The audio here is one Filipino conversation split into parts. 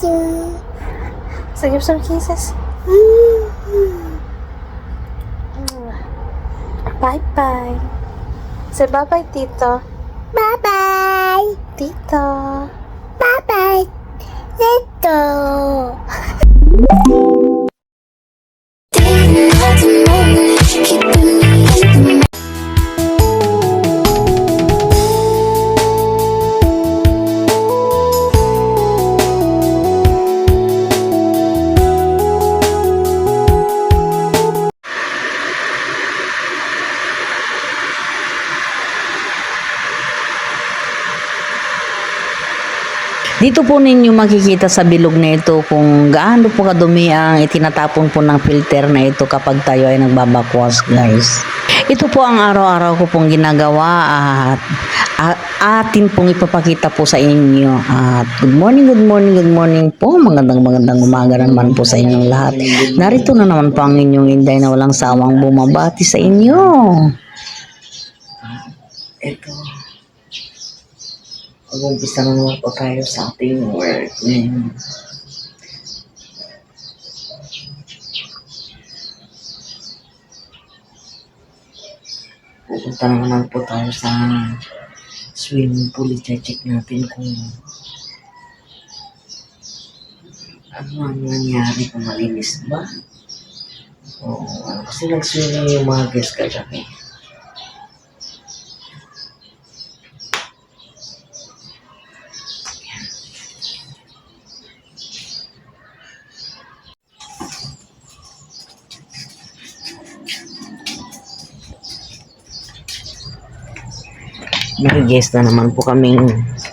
you. So give some kisses. Bye-bye. Say bye-bye, Tito. Bye-bye. Tito. Bye-bye. Tito. Dito po ninyo makikita sa bilog na ito kung gaano po kadumi ang itinatapon po ng filter na ito kapag tayo ay nagbabakwas, guys. Ito po ang araw-araw ko pong ginagawa at atin pong ipapakita po sa inyo. At good morning po. Magandang umaga naman po sa inyong lahat. Narito na naman po ang inyong Inday na walang sawang bumabati sa inyo. Ito. Mag-umpisa na naman po tayo sa ating work ngayon. Pupunta na naman po tayo sa swimming pool. I-check natin kung ano ang nangyari, kung malinis ba. O ano, kasi nag-swimming yung mga guests kagabi. May guest na naman po kaming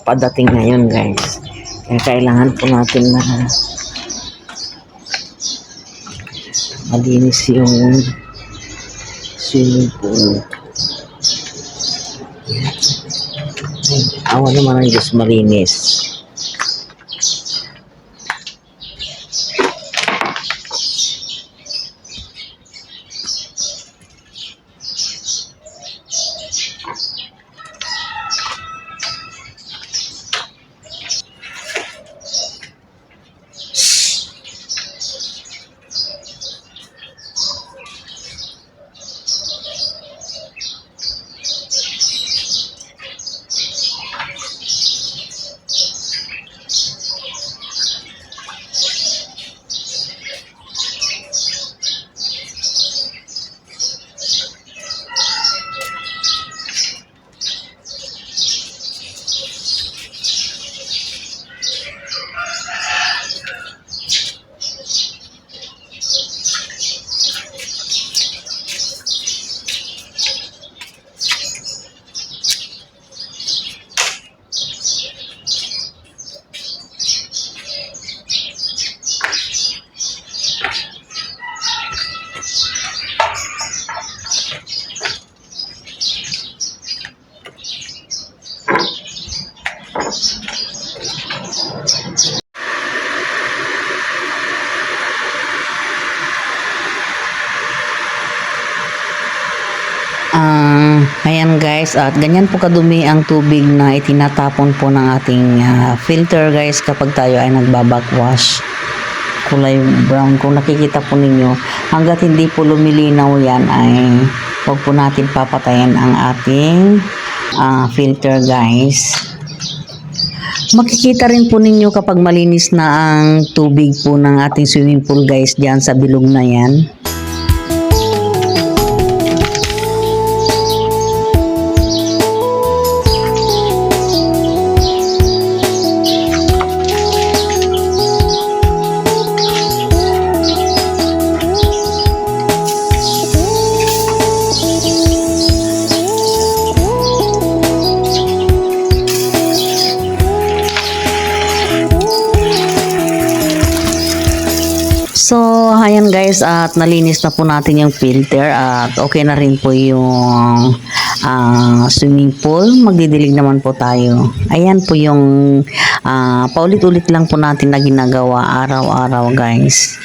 padating ngayon, guys. Kaya kailangan po natin na malinis yung swimming pool. Awa naman ang Diyos malinis. Ayan guys, at ganyan po kadumi ang tubig na itinatapon po ng ating filter, guys, kapag tayo ay nagbabakwash. Kulay brown, kung nakikita po ninyo, hanggat hindi po lumilinaw yan ay huwag po natin papatayin ang ating filter, guys. Makikita rin po ninyo kapag malinis na ang tubig po ng ating swimming pool, guys, diyan sa bilog na yan. So, ayan guys, at nalinis na po natin yung filter at okay na rin po yung swimming pool. Magdidilig naman po tayo. Ayan po yung paulit-ulit lang po natin na ginagawa araw-araw, guys.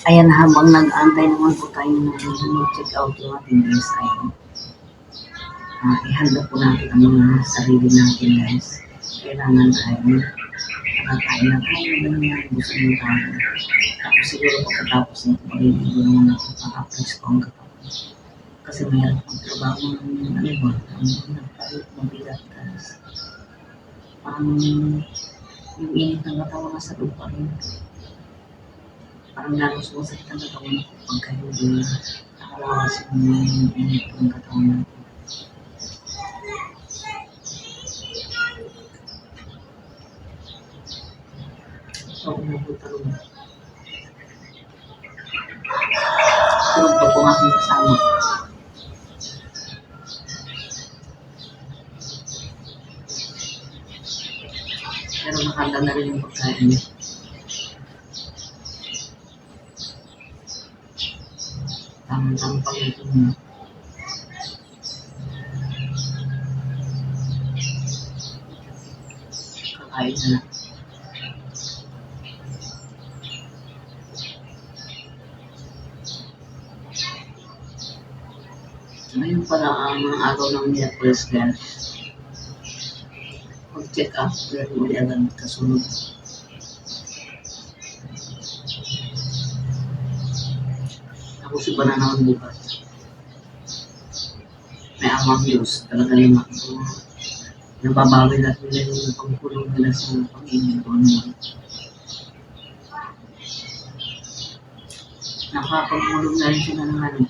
Ayan, habang nag-aantay naman po tayo na mag-check out yung ating guys, ay ihanda po natin ang mga sarili natin guys. Kailangan ay nakakain na tayo ng ganyan, gusto mo tayo. Tapos siguro pagkatapos nito, maliligo naman ako para-press ko ang katawan. Kasi mayroon pang trabaho ng ano ba, ang nagpalit, mabigat guys. Yung init ng katawan na sa lupa rin. Parang lalo sumasakit ang katawan ko pagka hindi nakalawas yung init ng katawan natin. So, umabot-talong. Tulog pa po ang aking kasama. Pero nakanda na rin yung pagkain niya. Tamang pag-ito niya. Kakain na lang. Ngayon pala ang mga araw ng Miyerkules guys. Mag-check up, pero muli agad kasunod. Ako si Bananawan bukas. May amang Diyos, talaga naman. Nababawi lahat nila yung pagpulong nila sa pag-ibig ko naman. Nakapagpulong na rin sila ng ano.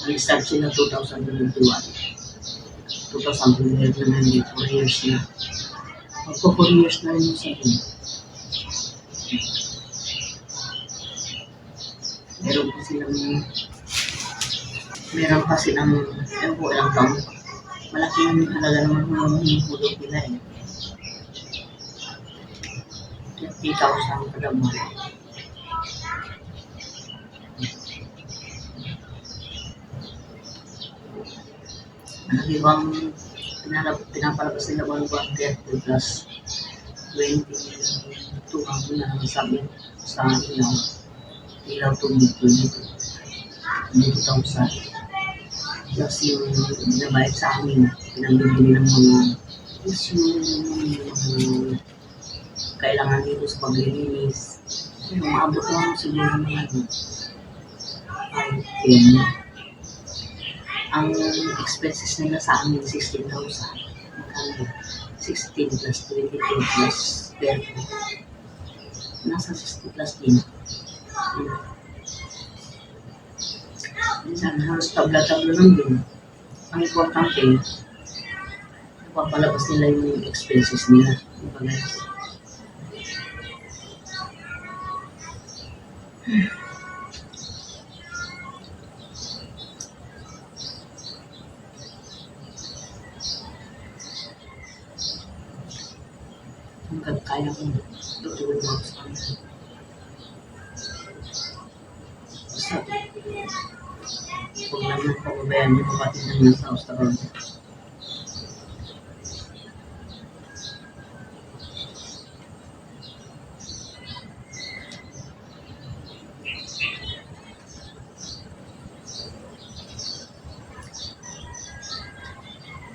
Nag-start sila 2021. 2021 na hindi, 4 years na. Magpo 4 years na rin yung sabi. Meron pa silang, ewan ko ilang taon. Malaki yung halaga naman yung hinihulog nila eh. 50,000 kada buwan. Malaki bang pinapalabas nila buwan 30 plus 22 ang nasabi sa ilaw tubig ko dito. 2,000. Plus yung binabayad sa amin, pinambibili ng mga yung kailangan dito sa paglilinis. Yung maabot lang siguro ng ano, 5-10. Ang expenses nila sa amin, 16,000. Magkano? 16 plus 22 plus 30. Nasa 60 plus din. Minsan, halos tabla-tabla lang din. Ang importante, napapalabas nila yung expenses nila. Hanggang kaya kong tutulog mo sa kanila. Basta, huwag naman pababayaan yung kapatid na nasa Australia.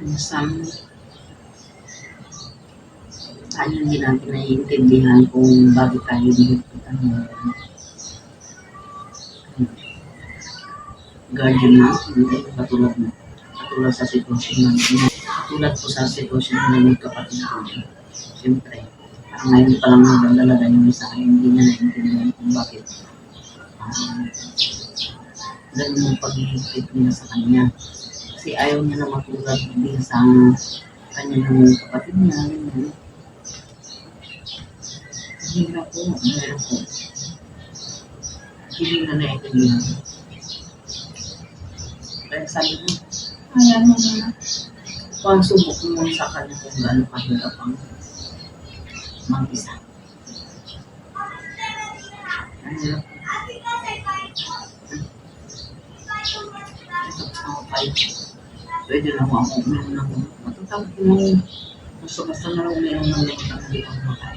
Minsan, hindi natin naiintindihan kung bakit tayo dito guardian natin, hindi katulad sa sitwasyon natin. Katulad po sa sitwasyon na ng kapatid ko. Siyempre, parang ngayon pa lang nagdalaga yung isa, hindi niya naiintindihan kung bakit ganun yung pag-iipit niya sa kanya. Kasi ayaw niya na matulad din sa kanya ng kapatid niya. Hirap po. Hindi na naiintindihan. Kaya sabi mo, ayan mo na. Kung subok mo sa kanya kung gaano kahirap ang mag-isa. Hirap. Pwede lang ako uminom ng matatawag ko ng basta na lang uminom ng hindi ako makain.